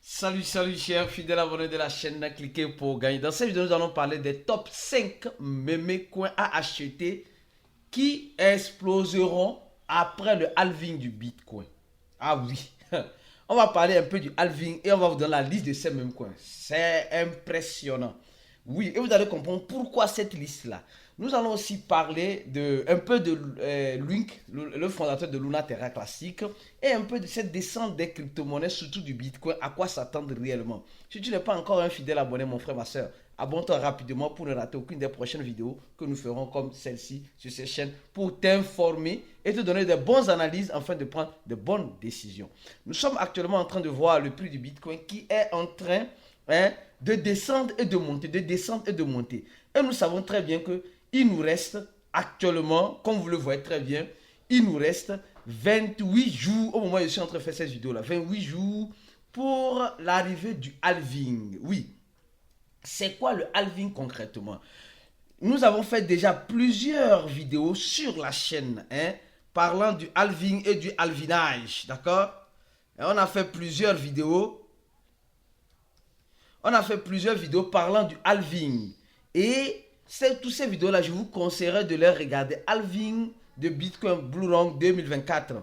Salut chers fidèles abonnés de la chaîne, cliquez pour gagner. Dans cette vidéo, nous allons parler des top 5 mémé coins à acheter qui exploseront après le halving du Bitcoin. Ah oui, on va parler un peu du halving et on va vous donner la liste de ces mêmes coins. C'est impressionnant. Oui, et vous allez comprendre pourquoi cette liste-là. Nous allons aussi parler un peu de Link, le fondateur de Luna Terra Classique, et un peu de cette descente des crypto-monnaies, surtout du Bitcoin, à quoi s'attendre réellement. Si tu n'es pas encore un fidèle abonné, mon frère, ma soeur, abonne-toi rapidement pour ne rater aucune des prochaines vidéos que nous ferons comme celle-ci sur cette chaîne pour t'informer et te donner de bonnes analyses afin de prendre de bonnes décisions. Nous sommes actuellement en train de voir le prix du Bitcoin qui est en train de descendre et de monter, de descendre et de monter. Et nous savons très bien que il nous reste actuellement, comme vous le voyez très bien, il nous reste 28 jours au moment où je suis en train de faire cette vidéo-là. 28 jours pour l'arrivée du halving. Oui. C'est quoi le halving concrètement? Nous avons fait déjà plusieurs vidéos sur la chaîne parlant du halving et du halvinage. D'accord? On a fait plusieurs vidéos. On a fait plusieurs vidéos parlant du halving. Et toutes ces vidéos-là, je vous conseillerais de les regarder. Halving de Bitcoin Blue Run 2024.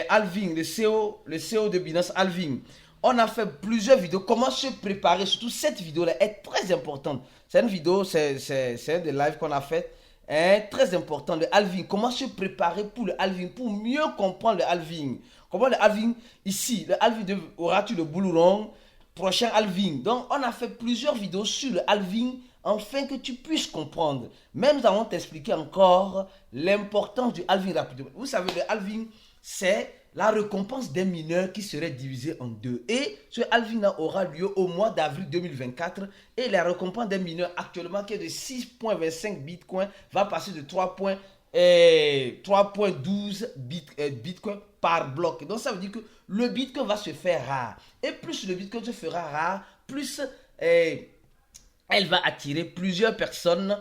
Halving, le CO de Binance Halving. On a fait plusieurs vidéos. Comment se préparer? Surtout cette vidéo-là est très importante. C'est une vidéo, c'est un des lives qu'on a fait. Très important, le halving. Comment se préparer pour le halving? Pour mieux comprendre le halving. Comment le halving, ici, le halving aura-tu le Blue Run? Prochain halving. Donc, on a fait plusieurs vidéos sur le halving afin que tu puisses comprendre. Mais nous allons t'expliquer encore l'importance du halving rapidement. Vous savez, le halving, c'est la récompense des mineurs qui serait divisée en deux. Et ce halving-là aura lieu au mois d'avril 2024. Et la récompense des mineurs actuellement qui est de 6,25 bitcoins va passer de 3,12 bitcoins par bloc. Donc ça veut dire que le bitcoin va se faire rare. Et plus le bitcoin se fera rare, plus elle va attirer plusieurs personnes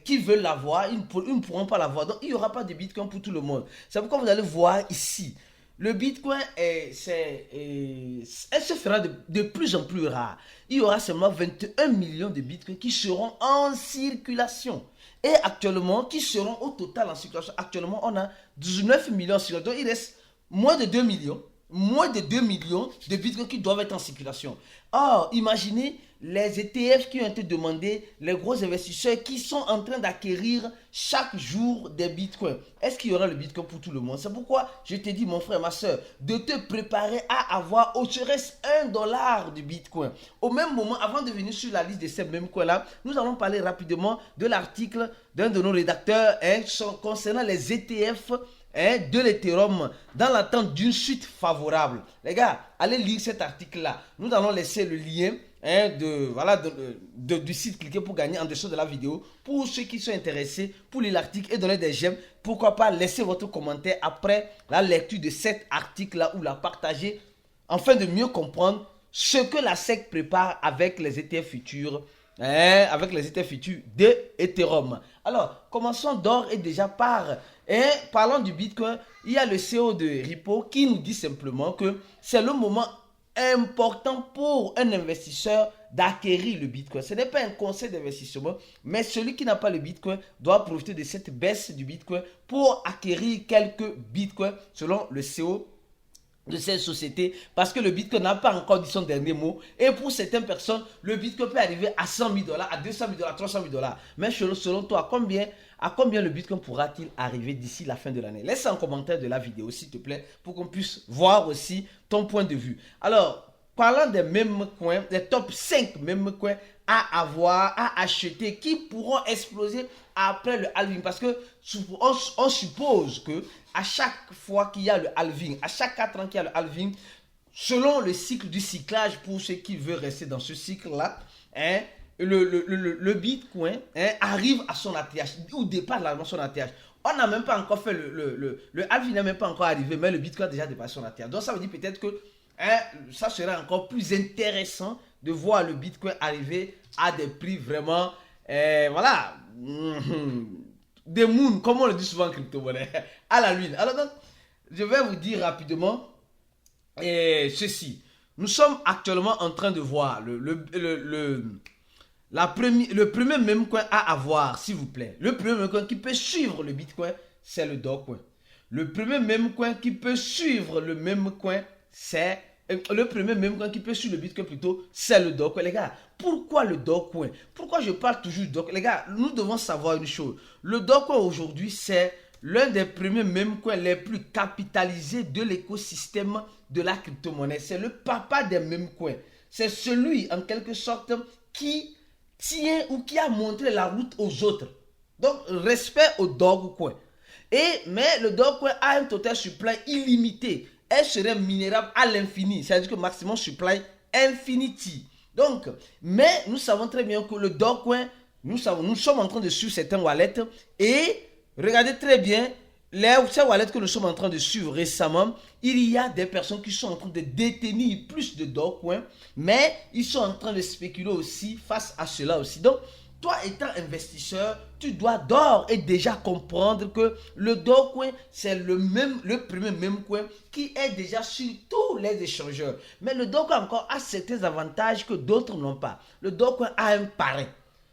qui veulent l'avoir. Ils ne pourront pas l'avoir. Donc il n'y aura pas de bitcoin pour tout le monde. C'est pourquoi vous allez voir ici. Le bitcoin, elle se fera de plus en plus rare. Il y aura seulement 21 millions de bitcoins qui seront en circulation. Et actuellement, qui seront au total en circulation. Actuellement, on a 19 millions en circulation. Donc il reste moins de 2 millions. Moins de 2 millions de bitcoins qui doivent être en circulation. Or, imaginez les ETF qui ont été demandés, les gros investisseurs qui sont en train d'acquérir chaque jour des bitcoins. Est-ce qu'il y aura le bitcoin pour tout le monde? C'est pourquoi je te dis, mon frère, ma soeur, de te préparer à avoir au serait $1 du bitcoin. Au même moment, avant de venir sur la liste de ces mêmes coins-là, nous allons parler rapidement de l'article d'un de nos rédacteurs concernant les ETF de l'Ethereum dans l'attente d'une suite favorable. Les gars, allez lire cet article-là. Nous allons laisser le lien du site. Cliquez pour gagner en dessous de la vidéo. Pour ceux qui sont intéressés, pour lire l'article et donner des j'aime, pourquoi pas laisser votre commentaire après la lecture de cet article-là ou la partager afin de mieux comprendre ce que la SEC prépare avec les ETF futurs. Avec les ETF futurs de Ethereum. Alors, commençons d'ores et déjà par parlant du Bitcoin. Il y a le CEO de Ripple qui nous dit simplement que c'est le moment important pour un investisseur d'acquérir le Bitcoin. Ce n'est pas un conseil d'investissement, mais celui qui n'a pas le Bitcoin doit profiter de cette baisse du Bitcoin pour acquérir quelques Bitcoins selon le CEO de cette société, parce que le Bitcoin n'a pas encore dit son dernier mot. Et pour certaines personnes, le Bitcoin peut arriver à 100 000 $, à 200 000 $, 300 000 $. Mais selon toi, à combien le Bitcoin pourra-t-il arriver d'ici la fin de l'année? Laisse un commentaire de la vidéo, s'il te plaît, pour qu'on puisse voir aussi ton point de vue. Alors, parlant des mêmes coins, des top 5 mêmes coins à avoir, à acheter, qui pourront exploser après le halving. Parce que on suppose que à chaque fois qu'il y a le halving, à chaque 4 ans qu'il y a le halving, selon le cycle du cyclage, pour ceux qui veulent rester dans ce cycle-là, le Bitcoin arrive à son ATH, ou départ de son ATH. On n'a même pas encore fait le halving n'est même pas encore arrivé, mais le Bitcoin a déjà dépassé son ATH. Donc ça veut dire peut-être que ça serait encore plus intéressant de voir le Bitcoin arriver à des prix vraiment, voilà, des moons, comme on le dit souvent en crypto-monnaie, à la lune. Alors donc, je vais vous dire rapidement ceci. nous sommes actuellement en train de voir le premier meme coin à avoir, s'il vous plaît. Le premier meme coin qui peut suivre le Bitcoin, c'est le Dogecoin. Le premier meme coin qui peut suivre le meme coin, c'est le premier meme coin qui peut suivre le Bitcoin plutôt, c'est le Dogecoin. Les gars, pourquoi le Dogecoin? Pourquoi je parle toujours du Dogecoin? Les gars, nous devons savoir une chose. Le Dogecoin aujourd'hui, c'est l'un des premiers meme coins les plus capitalisés de l'écosystème de la crypto-monnaie. C'est le papa des meme coins. C'est celui, en quelque sorte, qui tient ou qui a montré la route aux autres. Donc, respect au Dogecoin. Mais le Dogecoin a un total supply illimité. Elle serait minérable à l'infini. C'est-à-dire que maximum supply infinity. Donc, mais nous savons très bien que le Dogecoin, nous sommes en train de suivre certains wallets et regardez très bien, ces wallets que nous sommes en train de suivre récemment, il y a des personnes qui sont en train de détenir plus de Dogecoin, mais ils sont en train de spéculer aussi face à cela aussi. Donc, toi étant investisseur, tu dois d'ores et déjà comprendre que le Dogecoin, c'est le premier meme coin qui est déjà sur tous les échangeurs. Mais le Dogecoin encore a certains avantages que d'autres n'ont pas. Le Dogecoin a un parrain.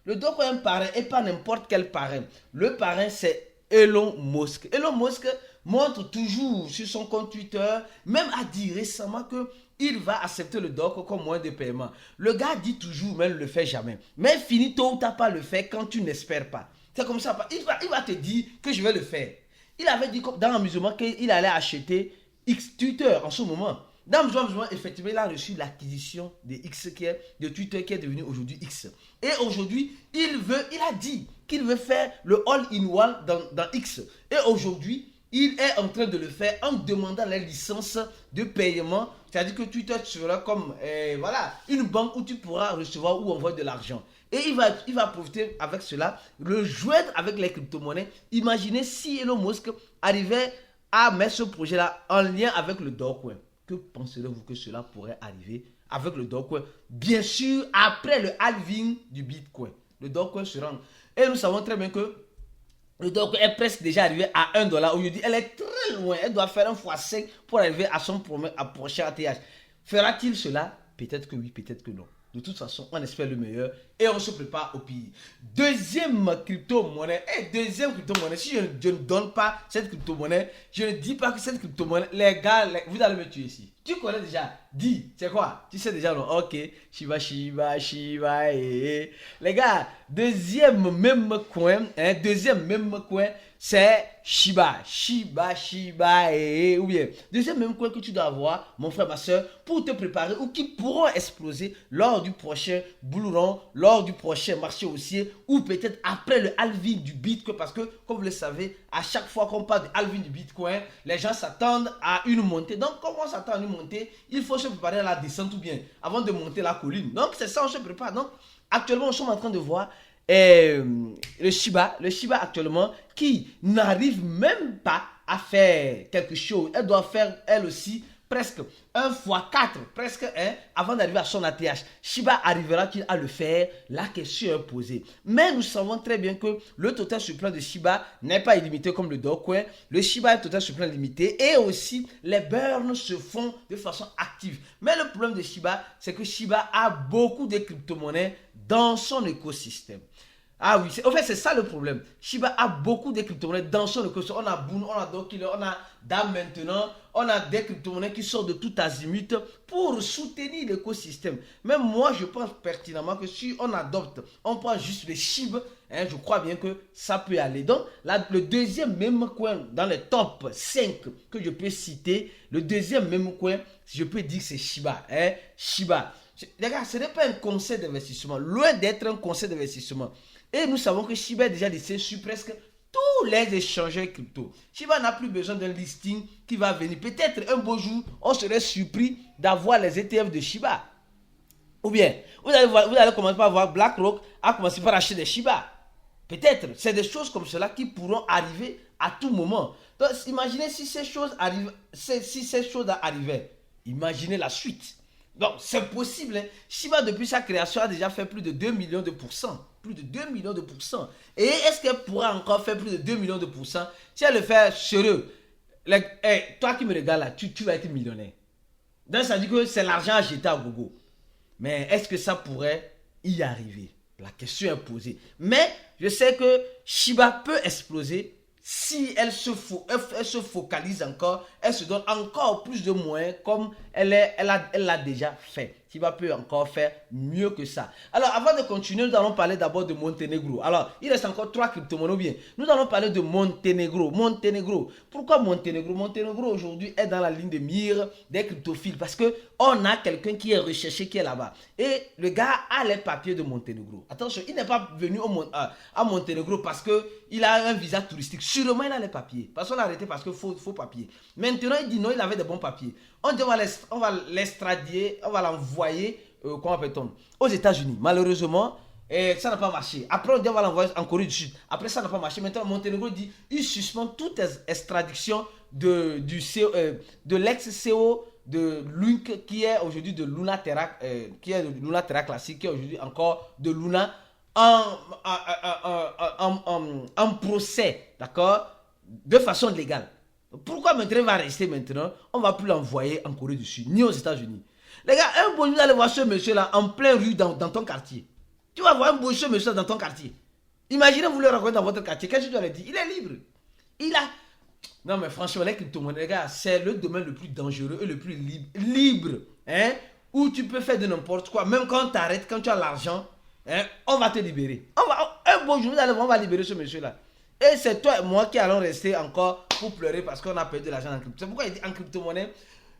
Le Dogecoin a un parrain et pas n'importe quel parrain. Le parrain, c'est Elon Musk. Elon Musk montre toujours sur son compte Twitter, même a dit récemment que il va accepter le Dogecoin comme moyen de paiement. Le gars dit toujours, mais il ne le fait jamais. Mais finit tôt ou tard par le faire quand tu n'espères pas. C'est comme ça. Il va te dire que je vais le faire. Il avait dit dans l'amusement qu'il allait acheter X Twitter en ce moment. Dans l'amusement, effectivement, il a reçu l'acquisition de Twitter qui est devenu aujourd'hui X. Et aujourd'hui, il a dit qu'il veut faire le all-in-one dans X. Et aujourd'hui, il est en train de le faire en demandant la licence de paiement. C'est-à-dire que Twitter sera comme une banque où tu pourras recevoir ou envoyer de l'argent. Et il va profiter avec cela, le joindre avec les crypto-monnaies. Imaginez si Elon Musk arrivait à mettre ce projet-là en lien avec le Dogecoin. Que penserez-vous que cela pourrait arriver avec le Dogecoin? Bien sûr, après le halving du Bitcoin. Le Dogecoin se rend. Et nous savons très bien que le Dogecoin est presque déjà arrivé à $1. Aujourd'hui, elle est très loin. Elle doit faire un x5 pour arriver à son prochain ATH. Fera-t-il cela? Peut-être que oui, peut-être que non. De toute façon, on espère le meilleur et on se prépare au pire. Deuxième crypto-monnaie. Si je ne donne pas cette crypto-monnaie, je ne dis pas que cette crypto-monnaie, les gars, vous allez me tuer ici. Tu connais déjà. Dis, c'est quoi? Tu sais déjà, non? Ok. Shiba. Les gars, deuxième même coin, c'est Shiba. Ou bien, deuxième même coin que tu dois avoir, mon frère, ma soeur, pour te préparer ou qui pourront exploser lors du prochain bull run, lors du prochain marché haussier ou peut-être après le halving du Bitcoin. Parce que, comme vous le savez, à chaque fois qu'on parle de halving du Bitcoin, les gens s'attendent à une montée. Donc, comme on s'attend à une montée, il faut se préparer à la descente ou bien avant de monter la colline. Donc, c'est ça, on se prépare. Donc, actuellement, nous sommes en train de voir le Shiba actuellement qui n'arrive même pas à faire quelque chose. Elle doit faire elle aussi presque 1x4, presque 1 avant d'arriver à son ATH. Shiba arrivera-t-il à le faire? La question est posée. Mais nous savons très bien que le total supply de Shiba n'est pas illimité comme le Dogecoin. Le Shiba est total supply limité et aussi les burns se font de façon active. Mais le problème de Shiba, c'est que Shiba a beaucoup de crypto-monnaies dans son écosystème. Ah oui, en fait, c'est ça le problème. Shiba a beaucoup de crypto-monnaies dans son écosystème. On a Boon, on a Dokiller, on a DAM maintenant. On a des crypto-monnaies qui sortent de tout azimut pour soutenir l'écosystème. Même moi, je pense pertinemment que si on adopte, on prend juste les SHIB, je crois bien que ça peut aller. Donc, là, le deuxième même coin dans les top 5 que je peux citer, le deuxième même coin, je peux dire que c'est Shiba. Shiba. Les gars, ce n'est pas un conseil d'investissement. Loin d'être un conseil d'investissement. Et nous savons que Shiba est déjà listé sur presque tous les échangeurs crypto. Shiba n'a plus besoin d'un listing qui va venir. Peut-être un beau jour, on serait surpris d'avoir les ETF de Shiba. Ou bien, vous allez commencer par voir BlackRock a commencé par acheter des Shiba. Peut-être, c'est des choses comme cela qui pourront arriver à tout moment. Donc, imaginez si ces choses arrivaient. Imaginez la suite. Donc, c'est possible. Hein. Shiba, depuis sa création, a déjà fait plus de 2 millions de pourcents. Plus de 2 millions de pourcents. Et est-ce qu'elle pourra encore faire plus de 2 millions de pourcents si elle le fait sérieux? Toi qui me regardes là, tu vas être millionnaire. Donc ça dit que c'est l'argent à jeter à gogo. Mais est-ce que ça pourrait y arriver? La question est posée. Mais je sais que Shiba peut exploser si elle se focalise encore, elle se donne encore plus de moyens comme elle l'a déjà fait. Shiba peut encore faire mieux que ça. Alors, avant de continuer, nous allons parler d'abord de Monténégro. Alors, il reste encore 3 crypto-monnaies bien. Nous allons parler de Monténégro. Monténégro. Pourquoi Monténégro? Monténégro aujourd'hui est dans la ligne de mire des cryptophiles parce qu'on a quelqu'un qui est recherché qui est là-bas. Et le gars a les papiers de Monténégro. Attention, il n'est pas venu à Monténégro parce qu'il a un visa touristique. Sûrement, il a les papiers. Parce qu'on l'a arrêté parce qu'il faut papier. Maintenant, il dit non, il avait des bons papiers. On dit on va l'extradier, on va l'envoyer, comment appelle-t-on, aux États-Unis. Malheureusement, ça n'a pas marché. Après, on dit on va l'envoyer en Corée du Sud. Après, ça n'a pas marché. Maintenant, Monténégro dit il suspend toute extradiction de l'ex-CO de Lunk, qui est aujourd'hui de Luna Terra, qui est de Luna Terra classique, qui est aujourd'hui encore de Luna en procès, d'accord, de façon légale. Pourquoi maintenant il va rester maintenant? On ne va plus l'envoyer en Corée du Sud, ni aux États-Unis. Les gars, un beau jour, vous allez voir ce monsieur-là en plein rue dans ton quartier. Tu vas voir un beau monsieur dans ton quartier. Imaginez, vous le rencontrez dans votre quartier. Qu'est-ce que tu dois lui dire? Il est libre. Il a... Non, mais franchement, les crypto-monnaies, les gars, c'est le domaine le plus dangereux et le plus libre. Hein? Où tu peux faire de n'importe quoi. Même quand tu arrêtes, quand tu as l'argent, hein, on va te libérer. Un beau jour, vous allez voir, on va libérer ce monsieur-là. Et c'est toi et moi qui allons rester encore pour pleurer parce qu'on a perdu de l'argent en crypto. C'est pourquoi il dit en crypto-monnaie,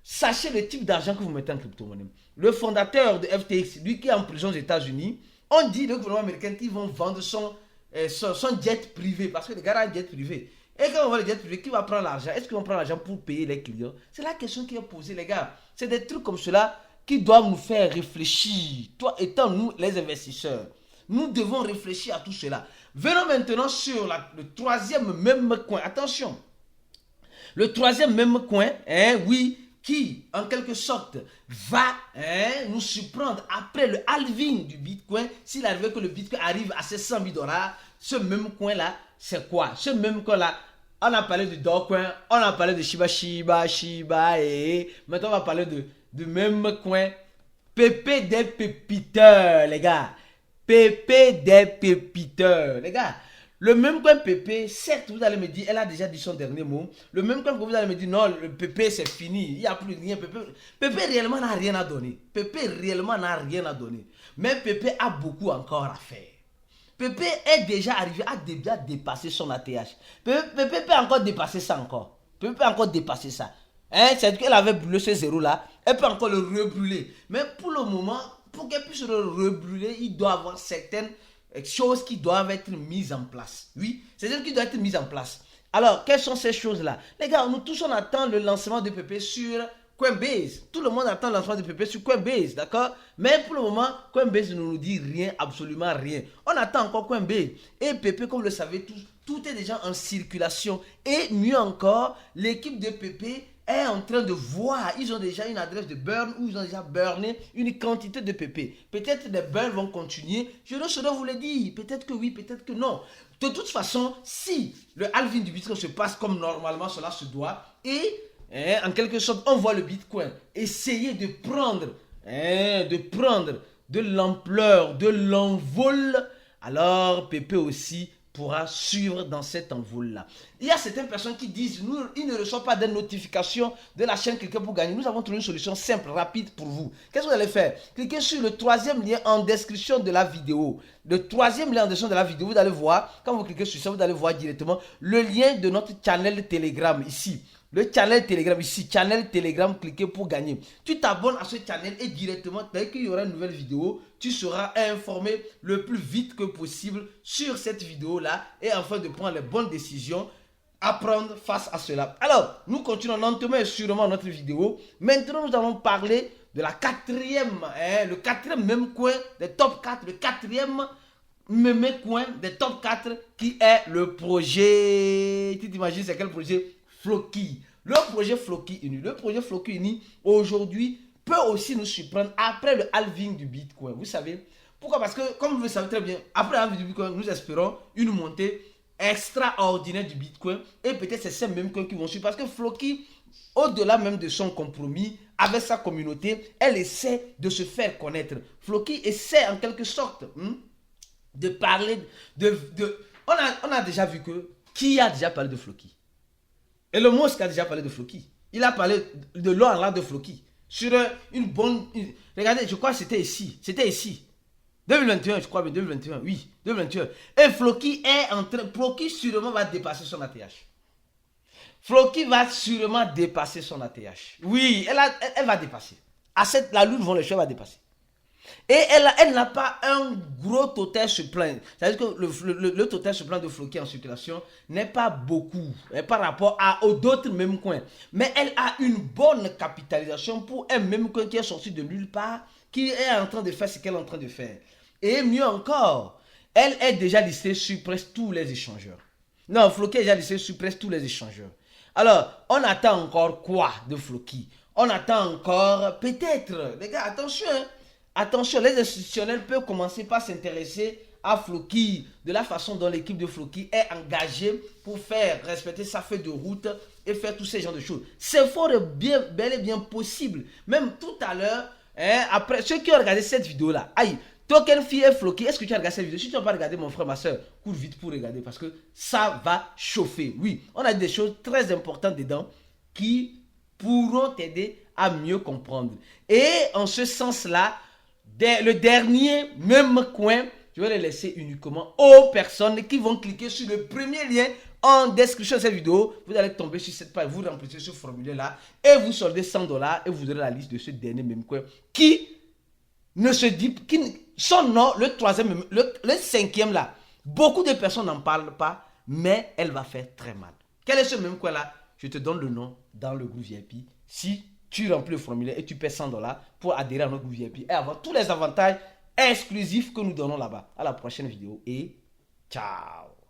sachez le type d'argent que vous mettez en crypto-monnaie. Le fondateur de FTX, lui qui est en prison aux États-Unis, on dit le gouvernement américain qu'ils vont vendre son jet privé parce que le gars a un jet privé. Et quand on voit le jet privé, qui va prendre l'argent? Est-ce qu'ils vont prendre l'argent pour payer les clients? C'est la question qui est posée, les gars. C'est des trucs comme cela qui doivent nous faire réfléchir. Toi étant nous les investisseurs, nous devons réfléchir à tout cela. Venons maintenant sur le troisième même coin. Attention. Le troisième même coin, oui, qui en quelque sorte va nous surprendre après le halving du Bitcoin. S'il arrive que le Bitcoin arrive à ces 100 000 $, ce même coin-là, c'est quoi? Ce même coin-là, on a parlé du Dogecoin, on a parlé de Shiba, et maintenant on va parler de même coin. Pépé des pépiteurs, les gars. Pépé des pépiteurs, les gars. Le même coin Pépé, certes, vous allez me dire, elle a déjà dit son dernier mot. Le même coin que vous allez me dire, non, le Pépé c'est fini, il n'y a plus rien. Pépé réellement n'a rien à donner. Pépé réellement n'a rien à donner. Mais Pépé a beaucoup encore à faire. Pépé est déjà arrivé à déjà dépasser son ATH. Pépé peut encore dépasser ça encore. Pépé peut encore dépasser ça. C'est qu'elle avait brûlé ce zéro là, elle peut encore le rebrûler. Mais pour le moment, pour qu'elle puisse le rebrûler, il doit avoir certaines choses qui doivent être mises en place. Oui, c'est celles qui doivent être mises en place. Alors, quelles sont ces choses-là? Les gars, nous tous, on attend le lancement de Pépé sur Coinbase. Tout le monde attend le lancement de Pépé sur Coinbase, d'accord? Mais pour le moment, Coinbase ne nous dit rien, absolument rien. On attend encore Coinbase. Et Pépé, comme vous le savez tous, tout est déjà en circulation. Et mieux encore, l'équipe de Pépé est en train de voir, ils ont déjà une adresse de burn où ils ont déjà burné une quantité de PP. Peut-être les burns vont continuer, je ne saurais vous le dire, peut-être que oui, peut-être que non. De toute façon, si le halving du Bitcoin se passe comme normalement cela se doit, et en quelque sorte on voit le Bitcoin essayer de prendre de l'ampleur, de l'envol, alors PP aussi pourra suivre dans cet envol-là. Il y a certaines personnes qui disent, ils ne reçoivent pas de notifications de la chaîne Cliquez pour gagner. Nous avons trouvé une solution simple, rapide pour vous. Qu'est-ce que vous allez faire? Cliquez sur le troisième lien en description de la vidéo. Le troisième lien en description de la vidéo, vous allez voir, quand vous cliquez sur ça, vous allez voir directement le lien de notre channel Telegram ici. Le channel Telegram ici, channel Telegram, cliquez pour gagner. Tu t'abonnes à ce channel et directement, dès qu'il y aura une nouvelle vidéo, tu seras informé le plus vite que possible sur cette vidéo-là et afin de prendre les bonnes décisions à prendre face à cela. Alors, nous continuons lentement et sûrement notre vidéo. Maintenant, nous allons parler de la quatrième, le quatrième même coin des top 4, le quatrième même coin des top 4 qui est le projet. Tu t'imagines c'est quel projet? Floki. Le projet Floki Uni. Le projet Floki Uni aujourd'hui peut aussi nous surprendre après le halving du Bitcoin. Vous savez pourquoi? Parce que comme vous le savez très bien, après le halving du Bitcoin, nous espérons une montée extraordinaire du Bitcoin et peut-être c'est ces mêmes coins qui vont suivre parce que Floki au-delà même de son compromis avec sa communauté, elle essaie de se faire connaître. Floki essaie en quelque sorte de parler on a déjà vu que qui a déjà parlé de Floki? Elon Musk a déjà parlé de Floki. Il a parlé de l'or de Floki. Sur une bonne... regardez, je crois que c'était ici. C'était ici. 2021, je crois, mais 2021, oui, 2021. Et Floki est en train... Floki sûrement va dépasser son ATH. Floki va sûrement dépasser son ATH. Oui, elle va dépasser. La lune vont les choses va dépasser. Et elle n'a pas un gros total supplément. C'est-à-dire que le total supplément de Floki en circulation n'est pas beaucoup par rapport aux d'autres mêmes coins. Mais elle a une bonne capitalisation pour un même coin qui est sorti de nulle part, qui est en train de faire ce qu'elle est en train de faire. Et mieux encore, elle est déjà listée sur presque tous les échangeurs. Non, Floki est déjà listé sur presque tous les échangeurs. Alors, on attend encore quoi de Floki? On attend encore, peut-être, les gars, attention, hein. Attention, les institutionnels peuvent commencer par s'intéresser à Floki, de la façon dont l'équipe de Floki est engagée pour faire respecter sa feuille de route et faire tous ces genres de choses. C'est fort bel et bien possible. Même tout à l'heure, après, ceux qui ont regardé cette vidéo-là, aïe, Token Fee et Floki, est-ce que tu as regardé cette vidéo? Si tu n'as pas regardé, mon frère, ma soeur, cours vite pour regarder parce que ça va chauffer. Oui, on a des choses très importantes dedans qui pourront t'aider à mieux comprendre. Et en ce sens-là, le dernier même coin, je vais le laisser uniquement aux personnes qui vont cliquer sur le premier lien en description de cette vidéo. Vous allez tomber sur cette page, vous remplissez ce formulaire-là et vous soldez $100 et vous aurez la liste de ce dernier même coin qui ne se dit, son nom, le troisième, le cinquième là, beaucoup de personnes n'en parlent pas, mais elle va faire très mal. Quel est ce même coin là? Je te donne le nom dans le groupe VIP. Si tu remplis le formulaire et tu paies $100 pour adhérer à notre groupe VIP et avoir tous les avantages exclusifs que nous donnons là-bas. À la prochaine vidéo et ciao!